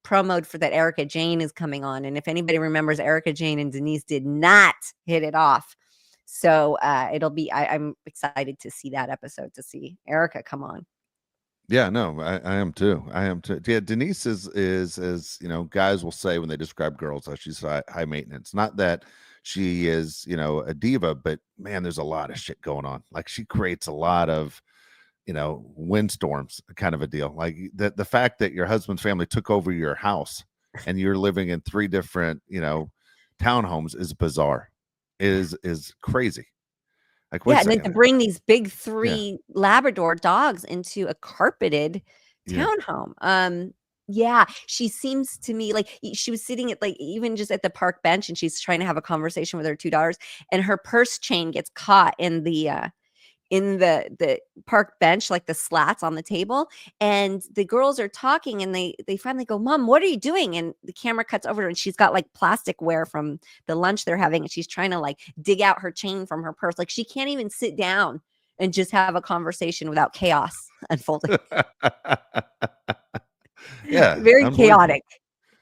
promoted for that Erica Jane is coming on, and if anybody remembers, Erica Jane and Denise did not hit it off. So it'll be. I'm excited to see that episode, to see Erica come on. Yeah, no, I am too. I am too. Yeah, Denise is as guys will say when they describe girls, she's high maintenance. Not that she is, a diva, but man, there's a lot of shit going on. Like she creates a lot of, windstorms, kind of a deal. Like the fact that your husband's family took over your house and you're living in three different, townhomes is bizarre. Is crazy. Like, wait Yeah, a and then to second. bring these big Yeah, 3 Labrador dogs into a carpeted yeah. townhome. Yeah, she seems to me like she was sitting at, like, even just at the park bench, and she's trying to have a conversation with her 2 daughters, and her purse chain gets caught in the park bench, like the slats on the table, and the girls are talking, and they finally go, "Mom, what are you doing?" And the camera cuts over her, and she's got like plasticware from the lunch they're having, and she's trying to like dig out her chain from her purse. Like she can't even sit down and just have a conversation without chaos unfolding. Yeah, Very unbelievable. chaotic.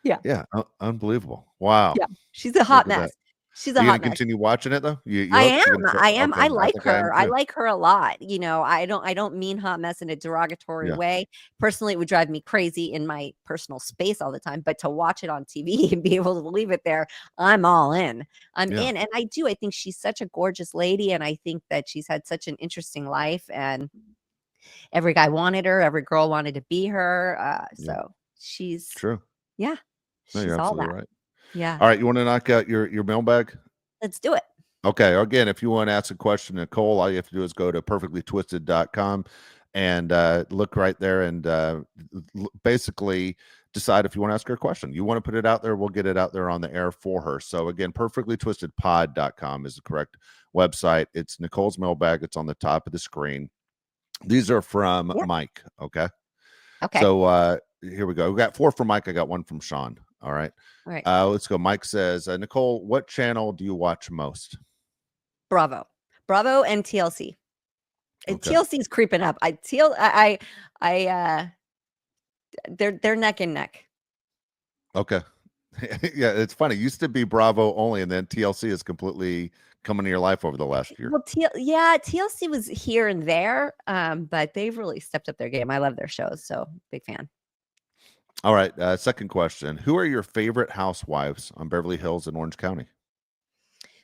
Yeah. Yeah, unbelievable. Wow. Yeah. She's a hot Look at that. mess. She's Are a you gonna hot mess. continue watching it though? You I hooked? am, You gonna I am. okay, I I like think I am her. I too. like her a lot. I don't mean hot mess in a derogatory Yeah, way. Personally, it would drive me crazy in my personal space all the time, but to watch it on TV and be able to leave it there, I'm all in. I'm yeah, in. And I think she's such a gorgeous lady, and I think that she's had such an interesting life, and every guy wanted her, every girl wanted to be her. yeah. So she's True. yeah, No, you're she's all absolutely that. right. Yeah. All right, you wanna knock out your mailbag? Let's do it. Okay, again, if you wanna ask a question to Nicole, all you have to do is go to perfectlytwisted.com and, look right there and, basically decide if you wanna ask her a question. You wanna put it out there, we'll get it out there on the air for her. So again, perfectlytwistedpod.com is the correct website. It's Nicole's mailbag. It's on the top of the screen. These are from Yeah. Mike, okay? Okay. So, here we go. We got 4 from Mike. I got 1 from Sean. All right. All right. Let's go. Mike says, Nicole, what channel do you watch most? Bravo. Bravo and TLC. And Okay. TLC is creeping up. They're neck and neck. Okay. Yeah, it's funny. It used to be Bravo only, and then TLC has completely come into your life over the last year. Well, TLC was here and there, but they've really stepped up their game. I love their shows, so big fan. All right. Second question. Who are your favorite housewives on Beverly Hills and Orange County?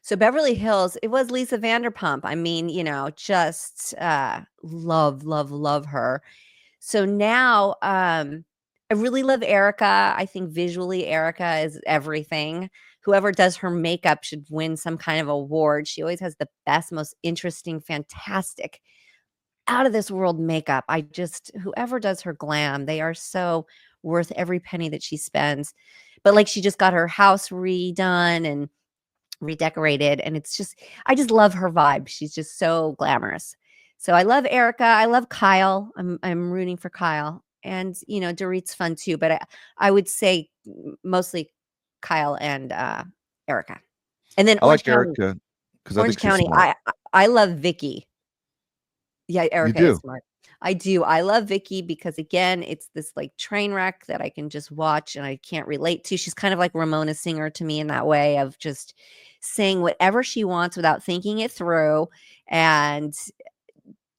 So Beverly Hills, it was Lisa Vanderpump. I mean, just love, love, love her. So now I really love Erica. I think visually Erica is everything. Whoever does her makeup should win some kind of award. She always has the best, most interesting, fantastic, out of this world makeup. Whoever does her glam, they are so worth every penny that she spends. But like she just got her house redone and redecorated, and I just love her vibe. She's just so glamorous. So I love Erica. I love Kyle. I'm rooting for Kyle. And Dorit's fun too, but I would say mostly Kyle and Erica. And then I like Erica because I Orange think she's County, smart. I love Vicky. Yeah, You Erica is do. smart. I do. I love Vicky because again, it's this like train wreck that I can just watch and I can't relate to. She's kind of like Ramona Singer to me in that way of just saying whatever she wants without thinking it through and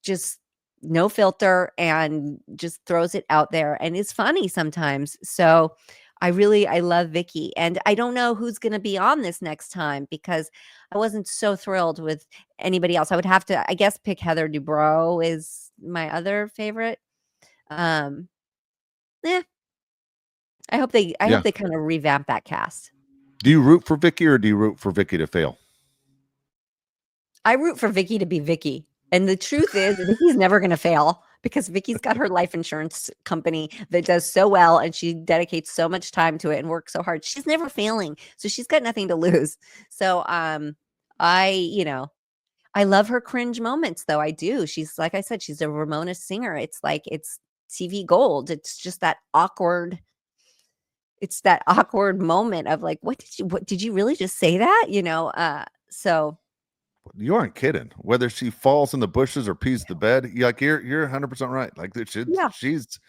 just no filter and just throws it out there and is funny sometimes. So I love Vicky, and I don't know who's going to be on this next time because I wasn't so thrilled with anybody else. I would have to, I guess, pick Heather Dubrow is my other favorite. Um, yeah, I Yeah. hope they kind of revamp that cast. Do you root for Vicky or do you root for Vicky to fail? I root for Vicky to be Vicky. And the truth is, Vicky's never going to fail because Vicky's got her life insurance company that does so well and she dedicates so much time to it and works so hard. She's never failing. So she's got nothing to lose. So you know, I love her cringe moments though. I do. She's like I said, she's a Ramona Singer. It's like it's TV gold. It's just that awkward moment of like, what did you really just say that? So You aren't kidding. Whether she falls in the bushes or pees the bed, you're 100% right. Like yeah, she's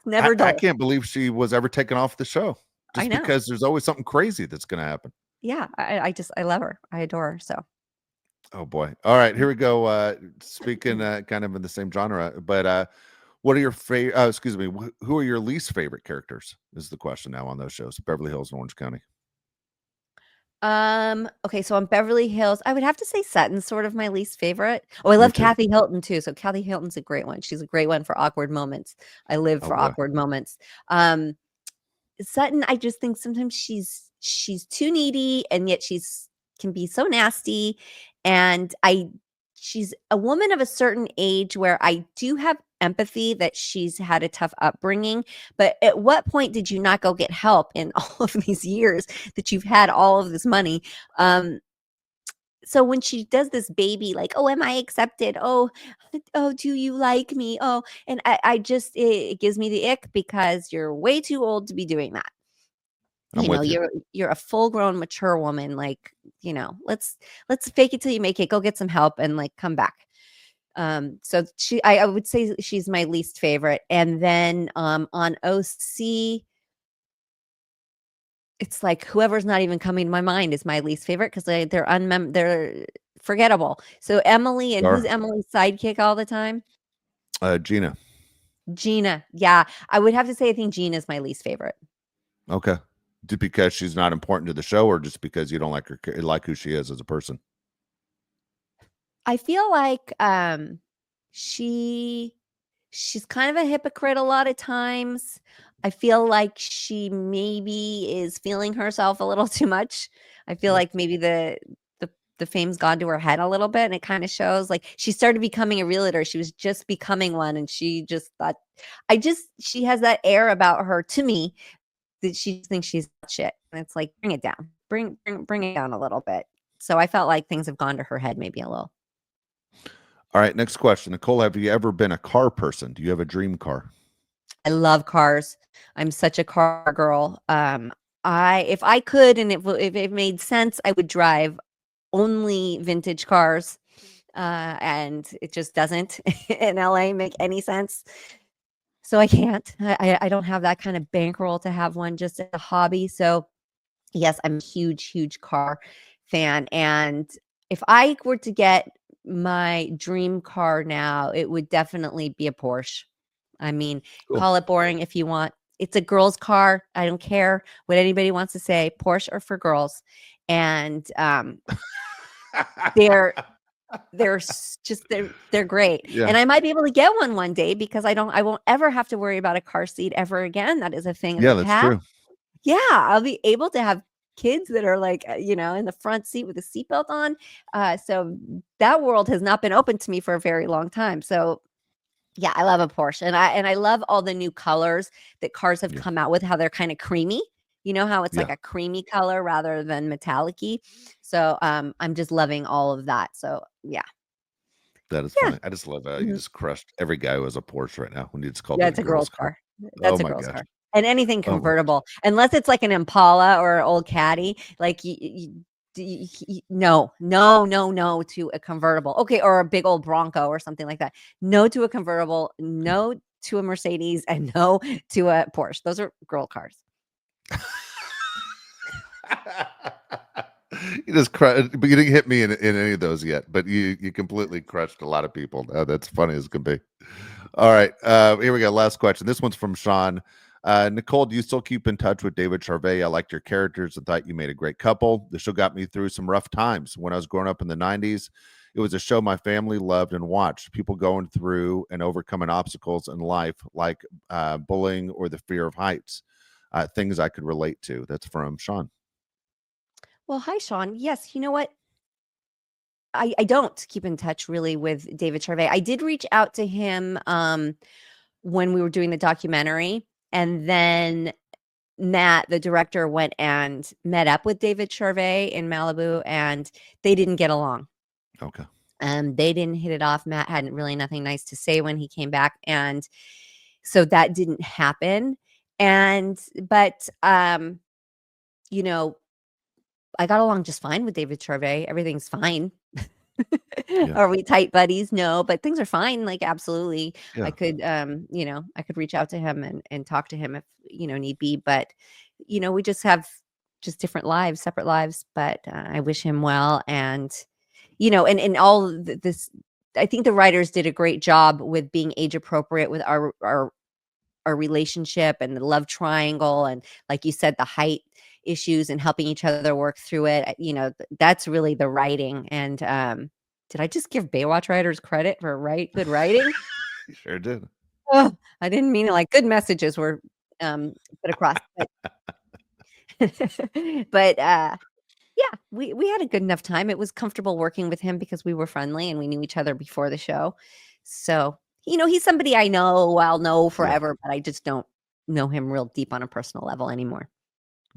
never I dull. can't believe she was ever taken off the show I just know. because there's always something crazy that's going to happen. Yeah, I love her. I adore her, so Oh boy. All right, here we go. Speaking kind of in the same genre, but what are your favorite excuse me, who are your least favorite characters is the question now on those shows, Beverly Hills and Orange County. okay, so on Beverly Hills, I would have to say Sutton's sort of my least favorite. Oh, I Me love too. Kathy Hilton too, so Kathy Hilton's a great one. She's a great one for awkward moments. I live Oh for boy. awkward moments. Sutton, I just think sometimes she's too needy and yet she's can be so nasty. And she's a woman of a certain age where I do have empathy that she's had a tough upbringing. But at what point did you not go get help in all of these years that you've had all of this money? Um, so when she does this baby, like, oh, am I accepted? Oh, do you like me? Oh, and I just it gives me the ick because you're way too old to be doing that. I'm with you. You're a full grown mature woman, like, let's fake it till you make it. Go get some help and like come back. So I would say she's my least favorite. And then on OC, it's like whoever's not even coming to my mind is my least favorite because they're forgettable. So Emily, and who's Sure. Emily's sidekick all the time? Gina. Gina. Yeah, I would have to say I think Gina is my least favorite. Okay. Just because she's not important to the show or just because you don't like her, like who she is as a person? I feel like she she's kind of a hypocrite a lot of times. I feel like she maybe is feeling herself a little too much. I feel Yeah. like maybe the fame's gone to her head a little bit and it kind of shows. Like she started becoming a realtor. She was just becoming one and she just thought she has that air about her to me that she thinks she's shit. And it's like bring it down. Bring it down a little bit. So I felt like things have gone to her head maybe a little. All right, next question. Nicole, have you ever been a car person? Do you have a dream car? I love cars. I'm such a car girl. If I could and if it made sense, I would drive only vintage cars. And it just doesn't in LA make any sense. So I can't. I don't have that kind of bankroll to have one just as a hobby. So yes, I'm a huge car fan. And if I were to get my dream car now, it would definitely be a Porsche. I mean, Cool. call it boring if you want. It's a girl's car. I don't care what anybody wants to say. Porsche are for girls. And they're they're great. Yeah. And I might be able to get one day because I won't ever have to worry about a car seat ever again. That is a thing in Yeah, the that's past. true. Yeah, I'll be able to have kids that are like, in the front seat with a seatbelt on. So that world has not been open to me for a very long time. So yeah, I love a Porsche, and I love all the new colors that cars have Yeah. come out with. How they're kind of creamy. You know how it's like Yeah. a creamy color rather than metallic-y. So I'm just loving all of that. So yeah, That is yeah, funny. I just love you mhm. just crushed every guy who has a Porsche right now when you just called Yeah. it a It's a girl's girl's car. car. Oh That's a my girl's gosh. car. And anything Oh my. convertible, unless it's like an Impala or an old Caddy, like No, no, no, no to a convertible. Okay, or a big old Bronco or something like that. No to a convertible, no to a Mercedes, and no to a Porsche. Those are girl cars. You just but you didn't hit me in any of those yet. But you completely crushed a lot of people. That's funny as can be. All right, here we go. Last question. This one's from Sean. Nicole, do you still keep in touch with David Charvet? I liked your characters and thought you made a great couple. The show got me through some rough times when I was growing up in the '90s. It was a show my family loved and watched. People going through and overcoming obstacles in life, like bullying or the fear of heights. Things I could relate to. That's from Sean. Well, hi, Sean. Yes, you know what? I don't keep in touch really with David Charvet. I did reach out to him when we were doing the documentary, and then Matt, the director, went and met up with David Charvet in Malibu, and they didn't get along. Okay. They didn't hit it off. Matt had really nothing nice to say when he came back, and so that didn't happen. But you know, I got along just fine with David Charvet. Everything's fine. Yeah. Are we tight buddies? No, but things are fine. Like, absolutely. I Yeah. could, I could reach out to him and talk to him if, need be. But, we just have just different lives, separate lives. But I wish him well. And, and all this, I think the writers did a great job with being age appropriate with our relationship and the love triangle. And like you said, the height issues and helping each other work through it. That's really the writing. And did I just give Baywatch writers credit for good writing? You sure did. Oh, I didn't mean it. Like, good messages were put across. But yeah, we had a good enough time. It was comfortable working with him because we were friendly and we knew each other before the show. So, he's somebody I'll know forever, but I just don't know him real deep on a personal level anymore.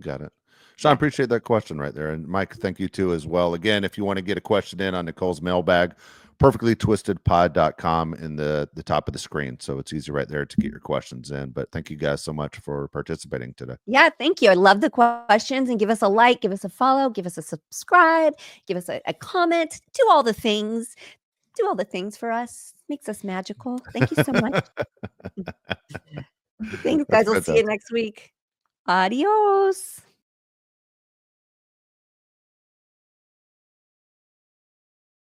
Got it. Sean, Yeah. appreciate that question right there. And Mike, thank you too as well. Again, if you want to get a question in on Nicole's mailbag, perfectlytwistedpod.com in the top of the screen. So it's easy right there to get your questions in. But thank you guys so much for participating today. Yeah, thank you. I love the questions, and give us a like, give us a follow, give us a subscribe, give us a comment, do all the things. Do all the things for us. Makes us magical. Thank you so much. Thanks, guys. That's We'll see you fantastic. next week. Adios.